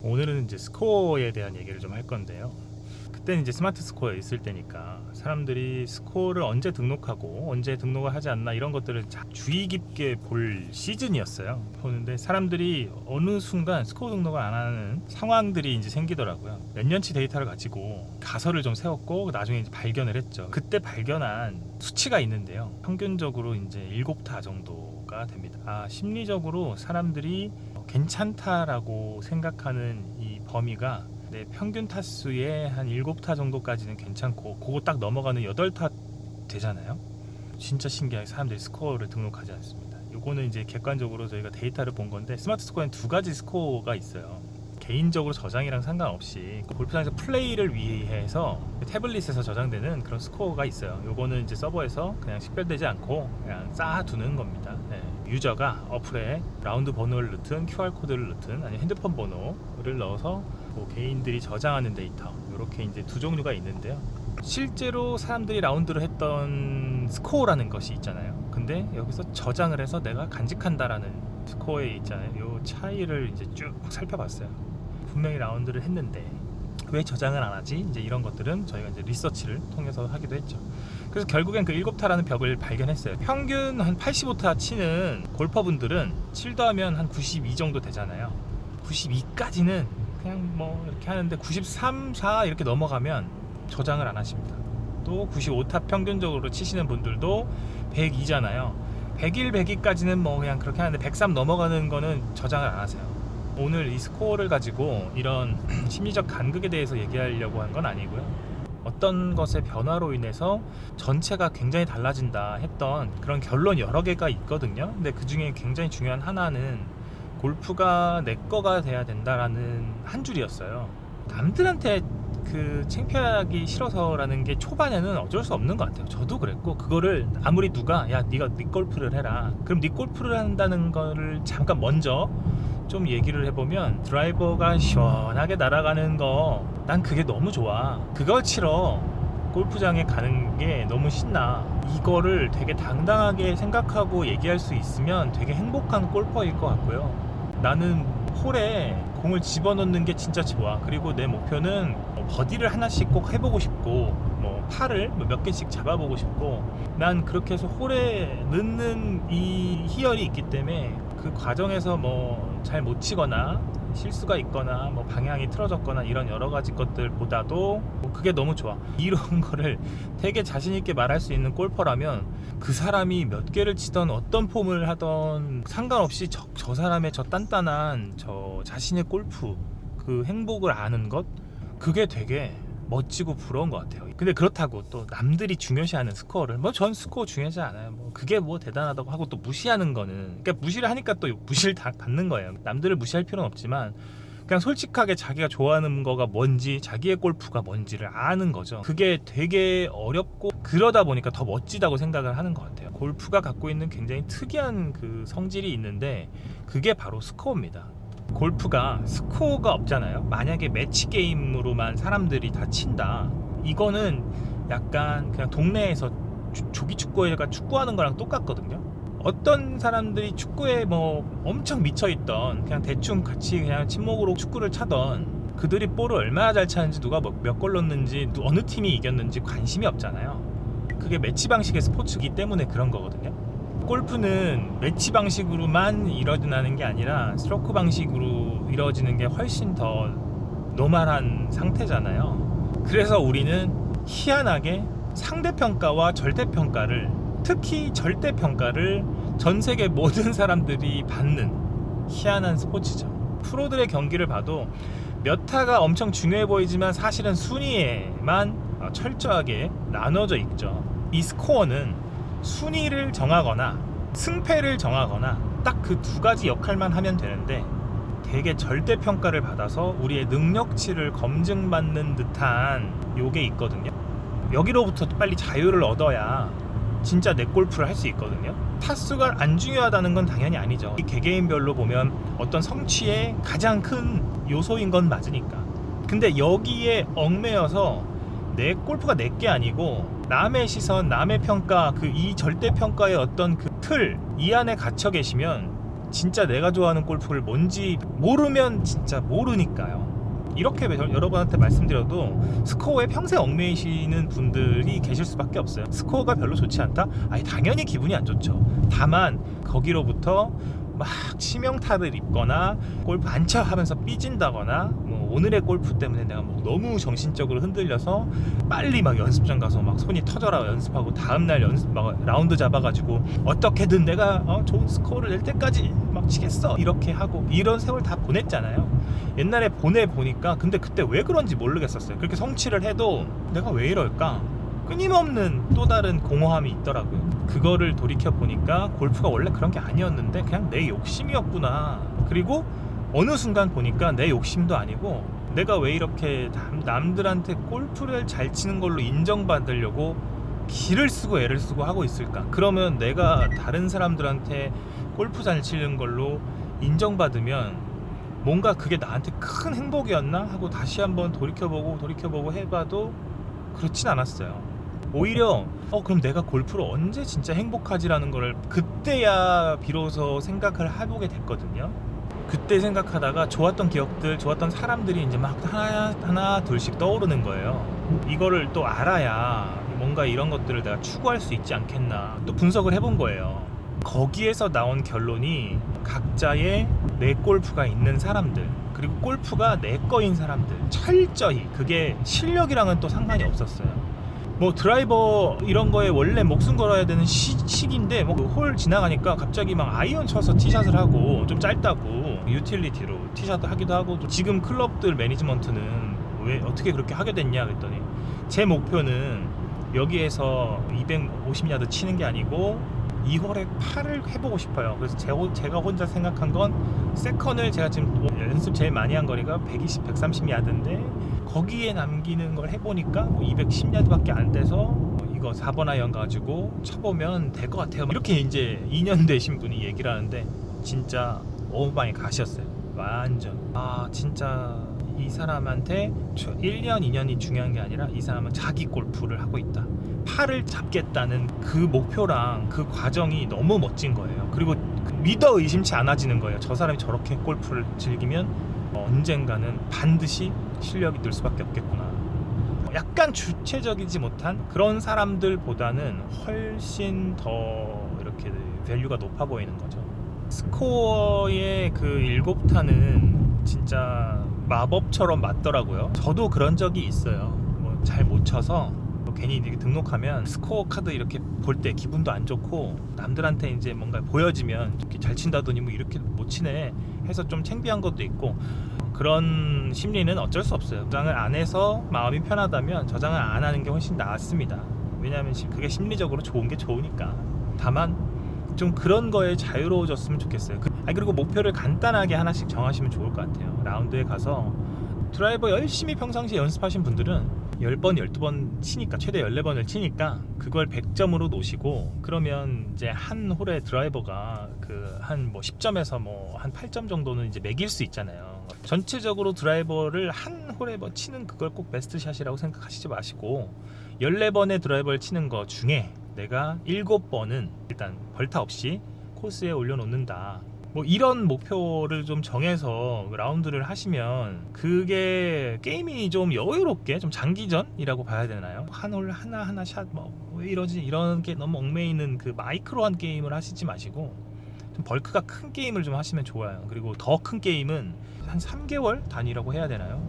오늘은 이제 스코어에 대한 얘기를 좀 할 건데요. 그때는 이제 스마트 스코어에 있을 때니까 사람들이 스코어를 언제 등록하고 언제 등록을 하지 않나 이런 것들을 주의 깊게 볼 시즌이었어요. 보는데 사람들이 어느 순간 스코어 등록을 안 하는 상황들이 이제 생기더라고요. 몇 년치 데이터를 가지고 가설을 좀 세웠고 나중에 이제 발견을 했죠. 그때 발견한 수치가 있는데요. 평균적으로 이제 7타 정도가 됩니다. 심리적으로 사람들이 괜찮다라고 생각하는 이 범위가 평균 타수의 한 7타 정도까지는 괜찮고 그거 딱 넘어가는 8타 되잖아요. 진짜 신기하게 사람들이 스코어를 등록하지 않습니다. 요거는 이제 객관적으로 저희가 데이터를 본 건데 스마트 스코어에는 두 가지 스코어가 있어요. 개인적으로 저장이랑 상관없이 골프장에서 플레이를 위해서 태블릿에서 저장되는 그런 스코어가 있어요. 요거는 이제 서버에서 그냥 식별되지 않고 그냥 쌓아두는 겁니다. 유저가 어플에 라운드 번호를 넣든 QR코드를 넣든 아니면 핸드폰 번호를 넣어서 개인들이 저장하는 데이터, 이렇게 이제 두 종류가 있는데요. 실제로 사람들이 라운드를 했던 스코어라는 것이 있잖아요. 근데 여기서 저장을 해서 내가 간직한다라는 스코어에 있잖아요. 이 차이를 이제 쭉 살펴봤어요. 분명히 라운드를 했는데 왜 저장을 안 하지? 이제 이런 것들은 저희가 이제 리서치를 통해서 하기도 했죠. 그래서 결국엔 그 7타라는 벽을 발견했어요. 평균 한 85타 치는 골퍼분들은 7 더하면 한 92 정도 되잖아요. 92까지는 그냥 뭐 이렇게 하는데 93, 4 이렇게 넘어가면 저장을 안 하십니다. 또 95타 평균적으로 치시는 분들도 102잖아요. 101, 102까지는 뭐 그냥 그렇게 하는데 103 넘어가는 거는 저장을 안 하세요. 오늘 이 스코어를 가지고 이런 심리적 간극에 대해서 얘기하려고 한 건 아니고요. 어떤 것의 변화로 인해서 전체가 굉장히 달라진다 했던 그런 결론 여러 개가 있거든요. 근데 그 중에 굉장히 중요한 하나는 골프가 내 거가 돼야 된다라는 한 줄이었어요. 남들한테 그 창피하기 싫어서라는 게 초반에는 어쩔 수 없는 것 같아요. 저도 그랬고, 그거를 아무리 누가 야 네가 네 골프를 해라, 그럼 네 골프를 한다는 거를 잠깐 먼저 좀 얘기를 해보면, 드라이버가 시원하게 날아가는 거 난 그게 너무 좋아, 그걸 치러 골프장에 가는 게 너무 신나, 이거를 되게 당당하게 생각하고 얘기할 수 있으면 되게 행복한 골퍼일 것 같고요. 나는 홀에 공을 집어넣는 게 진짜 좋아, 그리고 내 목표는 버디를 하나씩 꼭 해보고 싶고 뭐 팔을 몇 개씩 잡아보고 싶고, 난 그렇게 해서 홀에 넣는 이 희열이 있기 때문에 그 과정에서 뭐 잘 못 치거나 실수가 있거나 뭐 방향이 틀어졌거나 이런 여러 가지 것들보다도 뭐 그게 너무 좋아, 이런 거를 되게 자신 있게 말할 수 있는 골퍼라면 그 사람이 몇 개를 치던 어떤 폼을 하던 상관없이 저 사람의 저 단단한 저 자신의 골프 그 행복을 아는 것, 그게 되게 멋지고 부러운 것 같아요. 근데 그렇다고 또 남들이 중요시하는 스코어를 뭐 전 스코어 중요하지 않아요, 뭐 그게 뭐 대단하다고 하고 또 무시하는 거는, 그러니까 무시를 하니까 또 무시를 다 받는 거예요. 남들을 무시할 필요는 없지만 그냥 솔직하게 자기가 좋아하는 거가 뭔지, 자기의 골프가 뭔지를 아는 거죠. 그게 되게 어렵고 그러다 보니까 더 멋지다고 생각을 하는 것 같아요. 골프가 갖고 있는 굉장히 특이한 그 성질이 있는데 그게 바로 스코어입니다. 골프가 스코어가 없잖아요. 만약에 매치 게임으로만 사람들이 다 친다, 이거는 약간 그냥 동네에서 조기 축구회가 축구하는 거랑 똑같거든요. 어떤 사람들이 축구에 뭐 엄청 미쳐있던, 그냥 대충 같이 그냥 친목으로 축구를 차던 그들이 볼을 얼마나 잘 차는지, 누가 몇 골 넣는지, 어느 팀이 이겼는지 관심이 없잖아요. 그게 매치 방식의 스포츠이기 때문에 그런 거거든요. 골프는 매치 방식으로만 이루어지는 게 아니라 스트로크 방식으로 이루어지는 게 훨씬 더 노멀한 상태잖아요. 그래서 우리는 희한하게 상대평가와 절대평가를, 특히 절대평가를 전 세계 모든 사람들이 받는 희한한 스포츠죠. 프로들의 경기를 봐도 몇 타가 엄청 중요해 보이지만 사실은 순위에만 철저하게 나눠져 있죠. 이 스코어는 순위를 정하거나 승패를 정하거나 딱 그 두 가지 역할만 하면 되는데, 되게 절대평가를 받아서 우리의 능력치를 검증받는 듯한 요게 있거든요. 여기로부터 빨리 자유를 얻어야 진짜 내 골프를 할 수 있거든요. 타수가 안 중요하다는 건 당연히 아니죠. 개개인별로 보면 어떤 성취의 가장 큰 요소인 건 맞으니까. 근데 여기에 얽매여서 내 골프가 내 게 아니고 남의 시선, 남의 평가, 그 이 절대평가의 어떤 그 틀, 이 안에 갇혀 계시면 진짜 내가 좋아하는 골프를 뭔지 모르면 진짜 모르니까요. 이렇게 여러분한테 말씀드려도 스코어에 평생 얽매이시는 분들이 계실 수밖에 없어요. 스코어가 별로 좋지 않다? 아니 당연히 기분이 안 좋죠. 다만 거기로부터 막 치명타를 입거나 골프 안 쳐 하면서 삐진다거나 뭐 오늘의 골프 때문에 내가 뭐 너무 정신적으로 흔들려서 빨리 막 연습장 가서 막 손이 터져라 연습하고 다음날 연습 막 라운드 잡아가지고 어떻게든 내가 좋은 스코어를 낼 때까지 막 치겠어 이렇게 하고 이런 세월 다 보냈잖아요. 옛날에 보니까 근데 그때 왜 그런지 모르겠었어요. 그렇게 성취를 해도 내가 왜 이럴까? 끊임없는 또 다른 공허함이 있더라고요. 그거를 돌이켜 보니까 골프가 원래 그런 게 아니었는데 그냥 내 욕심이었구나. 그리고 어느 순간 보니까 내 욕심도 아니고 내가 왜 이렇게 남들한테 골프를 잘 치는 걸로 인정받으려고 기를 쓰고 애를 쓰고 하고 있을까? 그러면 내가 다른 사람들한테 골프 잘 치는 걸로 인정받으면 뭔가 그게 나한테 큰 행복이었나 하고 다시 한번 돌이켜보고 해봐도 그렇진 않았어요. 오히려 그럼 내가 골프로 언제 진짜 행복하지라는 거를 그때야 비로소 생각을 해보게 됐거든요. 그때 생각하다가 좋았던 기억들, 좋았던 사람들이 이제 막 하나 둘씩 떠오르는 거예요. 이거를 또 알아야 뭔가 이런 것들을 내가 추구할 수 있지 않겠나 또 분석을 해본 거예요. 거기에서 나온 결론이 각자의 내 골프가 있는 사람들, 그리고 골프가 내 거인 사람들, 철저히 그게 실력이랑은 또 상관이 없었어요. 뭐 드라이버 이런 거에 원래 목숨 걸어야 되는 시기인데 뭐 홀 지나가니까 갑자기 막 아이언 쳐서 티샷을 하고 좀 짧다고 유틸리티로 티샷을 하기도 하고, 지금 클럽들 매니지먼트는 왜 어떻게 그렇게 하게 됐냐 그랬더니 제 목표는 여기에서 250야드 치는 게 아니고 2홀에 8을 해보고 싶어요. 그래서 제가 혼자 생각한 건 세컨을 제가 지금 연습 제일 많이 한 거리가 120, 130야드인데 거기에 남기는 걸 해보니까 뭐 210야드밖에 안 돼서 이거 4번 아이언 가지고 쳐보면 될 것 같아요. 이렇게 이제 2년 되신 분이 얘기를 하는데 진짜 오만이 가셨어요. 완전 진짜 이 사람한테 1년, 2년이 중요한 게 아니라 이 사람은 자기 골프를 하고 있다. 팔을 잡겠다는 그 목표랑 그 과정이 너무 멋진 거예요. 그리고 믿어 의심치 않아지는 거예요. 저 사람이 저렇게 골프를 즐기면 언젠가는 반드시 실력이 늘 수밖에 없겠구나. 약간 주체적이지 못한 그런 사람들보다는 훨씬 더 이렇게 밸류가 높아 보이는 거죠. 스코어의 그 7타는 진짜 마법처럼 맞더라고요. 저도 그런 적이 있어요. 뭐 잘 못 쳐서 괜히 이렇게 등록하면 스코어 카드 이렇게 볼 때 기분도 안 좋고 남들한테 이제 뭔가 보여지면 이렇게 잘 친다더니 뭐 이렇게 못 치네 해서 좀 창피한 것도 있고, 그런 심리는 어쩔 수 없어요. 저장을 안 해서 마음이 편하다면 저장을 안 하는 게 훨씬 낫습니다. 왜냐하면 그게 심리적으로 좋은 게 좋으니까. 다만 좀 그런 거에 자유로워졌으면 좋겠어요. 그리고 목표를 간단하게 하나씩 정하시면 좋을 것 같아요. 라운드에 가서 드라이버 열심히 평상시에 연습하신 분들은 10번, 12번 치니까, 최대 14번을 치니까 그걸 100점으로 놓으시고, 그러면 이제 한 홀의 드라이버가 한 뭐 10점에서 뭐 한 8점 정도는 이제 매길 수 있잖아요. 전체적으로 드라이버를 한 홀에 뭐 치는 그걸 꼭 베스트 샷이라고 생각하시지 마시고 14번의 드라이버를 치는 거 중에 내가 7번은 일단 벌타 없이 코스에 올려놓는다. 뭐 이런 목표를 좀 정해서 라운드를 하시면 그게 게임이 좀 여유롭게 좀 장기전이라고 봐야 되나요? 한 홀 하나 샷 뭐 왜 이러지 이런 게 너무 얽매이는 그 마이크로한 게임을 하시지 마시고 좀 벌크가 큰 게임을 좀 하시면 좋아요. 그리고 더 큰 게임은 한 3개월 단위라고 해야 되나요?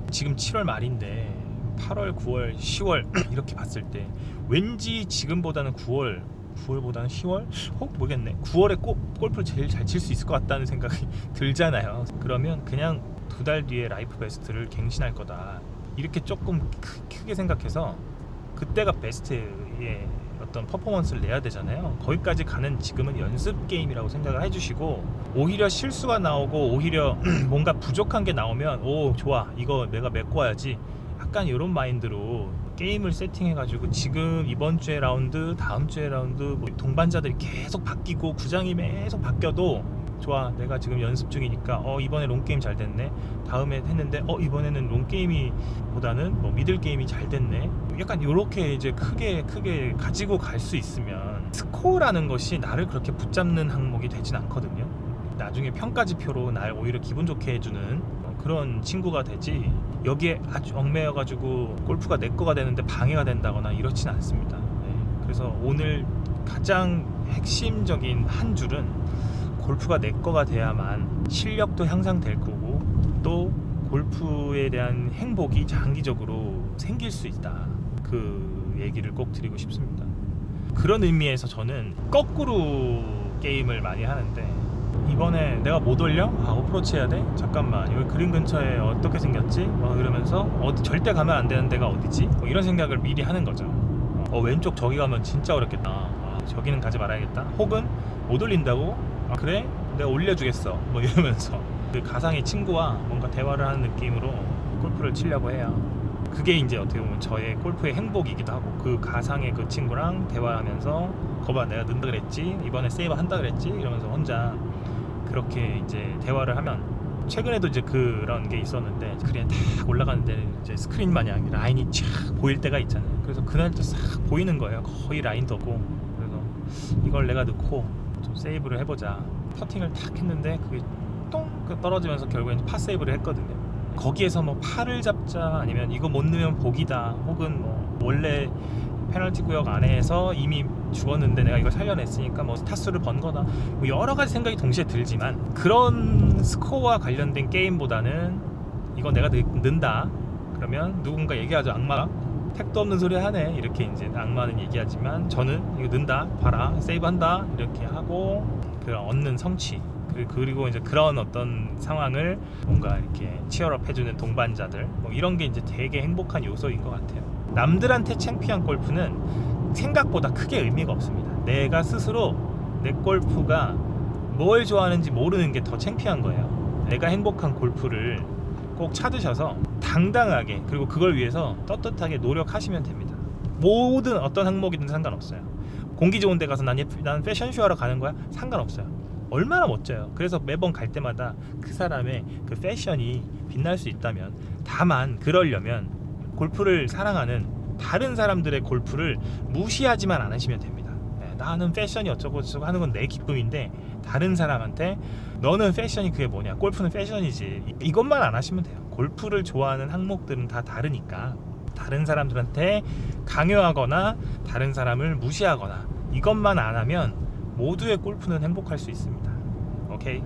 지금 7월 말인데 8월, 9월, 10월 이렇게 봤을 때 왠지 지금보다는 9월보다는 10월? 모르겠네. 9월에 골프를 제일 잘 칠 수 있을 것 같다는 생각이 들잖아요. 그러면 그냥 2달 뒤에 라이프 베스트를 갱신할 거다. 이렇게 조금 크게 생각해서 그때가 베스트의 어떤 퍼포먼스를 내야 되잖아요. 거기까지 가는 지금은 연습 게임이라고 생각을 해주시고, 오히려 실수가 나오고 오히려 뭔가 부족한 게 나오면 좋아, 이거 내가 메꿔야지, 약간 이런 마인드로 게임을 세팅해가지고 지금 이번 주에 라운드, 다음 주에 라운드, 뭐 동반자들이 계속 바뀌고 구장이 계속 바뀌어도 좋아, 내가 지금 연습 중이니까 이번에 롱게임 잘 됐네, 다음에 했는데 이번에는 롱게임이 보다는 뭐 미들게임이 잘 됐네, 약간 요렇게 이제 크게 가지고 갈 수 있으면 스코어라는 것이 나를 그렇게 붙잡는 항목이 되진 않거든요. 나중에 평가지표로 날 오히려 기분 좋게 해주는 그런 친구가 되지, 여기에 아주 얽매여가지고 골프가 내 거가 되는데 방해가 된다거나 이렇진 않습니다. 네. 그래서 오늘 가장 핵심적인 한 줄은 골프가 내 거가 돼야만 실력도 향상될 거고 또 골프에 대한 행복이 장기적으로 생길 수 있다, 그 얘기를 꼭 드리고 싶습니다. 그런 의미에서 저는 거꾸로 게임을 많이 하는데, 이번에 내가 못 올려? 어프로치 해야 돼? 잠깐만, 여기 그린 근처에 어떻게 생겼지? 이러면서 절대 가면 안 되는 데가 어디지? 이런 생각을 미리 하는 거죠. 왼쪽 저기 가면 진짜 어렵겠다. 저기는 가지 말아야겠다. 혹은 못 올린다고? 그래? 내가 올려주겠어. 이러면서 그 가상의 친구와 뭔가 대화를 하는 느낌으로 골프를 치려고 해요. 그게 이제 어떻게 보면 저의 골프의 행복이기도 하고, 그 가상의 그 친구랑 대화하면서 거봐 내가 는다 그랬지, 이번에 세이브 한다 그랬지, 이러면서 혼자 그렇게 이제 대화를 하면, 최근에도 이제 그런 게 있었는데, 스크린에 딱 올라가는데 이제 스크린 마냥 라인이 쫙 보일 때가 있잖아요. 그래서 그날도 싹 보이는 거예요. 거의 라인도 없고. 그래서 이걸 내가 넣고 좀 세이브를 해보자. 퍼팅을 탁 했는데 그게 똥 떨어지면서 결국엔 파 세이브를 했거든요. 거기에서 파를 잡자, 아니면 이거 못 넣으면 복이다, 혹은 원래 페널티 구역 안에서 이미 죽었는데 내가 이걸 살려냈으니까 타수를 번 거다, 여러 가지 생각이 동시에 들지만, 그런 스코어와 관련된 게임보다는 이거 내가 넣는다 그러면 누군가 얘기하죠. 악마가 택도 없는 소리 하네, 이렇게 이제 악마는 얘기하지만, 저는 이거 넣는다, 봐라, 세이브 한다, 이렇게 하고 그 얻는 성취, 그리고 이제 그런 어떤 상황을 뭔가 이렇게 치열업 해주는 동반자들, 이런 게 이제 되게 행복한 요소인 것 같아요. 남들한테 창피한 골프는 생각보다 크게 의미가 없습니다. 내가 스스로 내 골프가 뭘 좋아하는지 모르는 게 더 창피한 거예요. 내가 행복한 골프를 꼭 찾으셔서 당당하게, 그리고 그걸 위해서 떳떳하게 노력하시면 됩니다. 모든 어떤 항목이든 상관없어요. 공기 좋은 데 가서 난 패션쇼 하러 가는 거야? 상관없어요. 얼마나 멋져요. 그래서 매번 갈 때마다 그 사람의 그 패션이 빛날 수 있다면, 다만 그러려면 골프를 사랑하는 다른 사람들의 골프를 무시하지만 않으시면 됩니다. 나는 패션이 어쩌고 저쩌고 하는 건 내 기쁨인데, 다른 사람한테 너는 패션이 그게 뭐냐, 골프는 패션이지, 이것만 안 하시면 돼요. 골프를 좋아하는 항목들은 다 다르니까 다른 사람들한테 강요하거나 다른 사람을 무시하거나 이것만 안 하면 모두의 골프는 행복할 수 있습니다. 오케이?